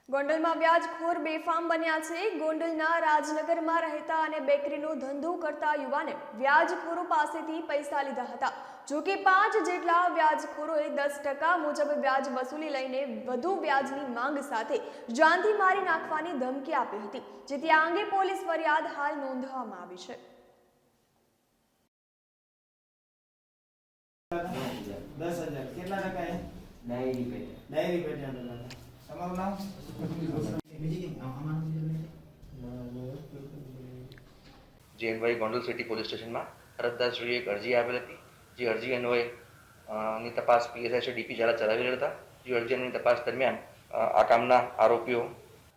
ગોંડલમાં વ્યાજખોર બેફામ બન્યા છે। ગોંડલના રાજનગરમાં રહેતા અને બેકરીનો ધંધો કરતા યુવાને વ્યાજખોરો પાસેથી પૈસા લીધા હતા। જો કે 5 જેટલા વ્યાજખોરોએ 10% મુજબ વ્યાજ વસૂલી લઈને વધુ વ્યાજની માંગ સાથે જાનથી મારી નાખવાની ધમકી આપી હતી, જેથી આ અંગે પોલીસ ફરિયાદ હાલ નોંધવામાં આવી છે। 10,000 કેટલા ટકા હે? ડાયરી પેટે તમારું નામ? જૈનભાઈ ગોંડલ સિટી પોલીસ સ્ટેશનમાં અરજદારશ્રીએ એક અરજી આપેલ હતી। જે અરજી અન્વયે ની તપાસ પીએસઆઈ શ્રી ડીપી ઝાલા ચલાવી રહ્યા હતા। જે અરજીની તપાસ દરમિયાન આ કામના આરોપીઓ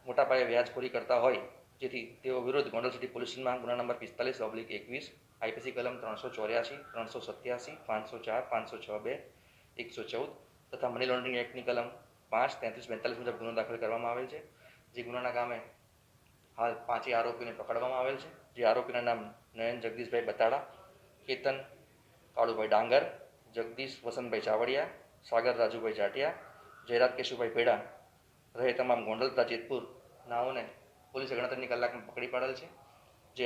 મોટા પાયે વ્યાજખોરી કરતા હોય, જેથી તેઓ વિરુદ્ધ ગોંડલ સિટી પોલીસ સ્ટેશનમાં ગુના નંબર 45/21 આઈપીસી કલમ 384, 387, 504, 506(2), 114 તથા મની લોન્ડરિંગ એક્ટની કલમ 5, 33, 42 મુજબ ગુનો દાખલ કરવામાં આવેલ છે। જે ગુનાના કામે હાલ 5 આરોપીને પકડવામાં આવેલ છે। જે આરોપીના નામ નયન જગદીશભાઈ બતાડા, કેતન કાળુભાઈ ડાંગર, જગદીશ વસંતભાઈ ચાવડિયા, સાગર રાજુભાઈ જાટિયા, જયરાજ કેશુભાઈ ભેડા રહે તમામ ગોંડલ તથા જેતપુર નાઓને પોલીસે ગણતરીની કલાકમાં પકડી પાડેલ છે। જે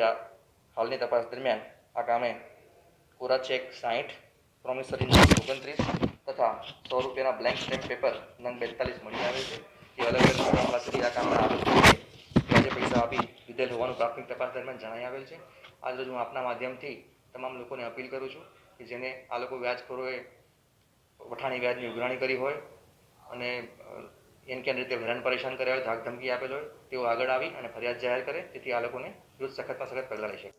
હાલની તપાસ દરમિયાન આ કામે કોરા ચેક 60, પ્રોમિસરી નંબર 29 તથા 100 રૂપિયાના બ્લેન્ક સ્ટેમ્પ પેપર નંગ 42 મળી આવે છે। જે અલગ અલગ કામ પાસેથી આ કામના આરોપીઓએ વ્યાજે પૈસા આપી લીધેલ હોવાનું પ્રાથમિક તપાસ દરમિયાન જણાઈ આવેલ છે। આજરોજ હું આપના માધ્યમથી તમામ લોકોને અપીલ કરું છું કે જેને આ લોકો વ્યાજખોરોએ વઠાણી વ્યાજની ઉઘરાણી કરી હોય અને એન કે રીતે હેરાન પરેશાન કર્યા હોય, ધાક ધમકી આપેલ હોય, તેઓ આગળ આવી અને ફરિયાદ જાહેર કરે, જેથી આ લોકોને વિરુદ્ધ સખતમાં સખત પગલાં લઈ શકે।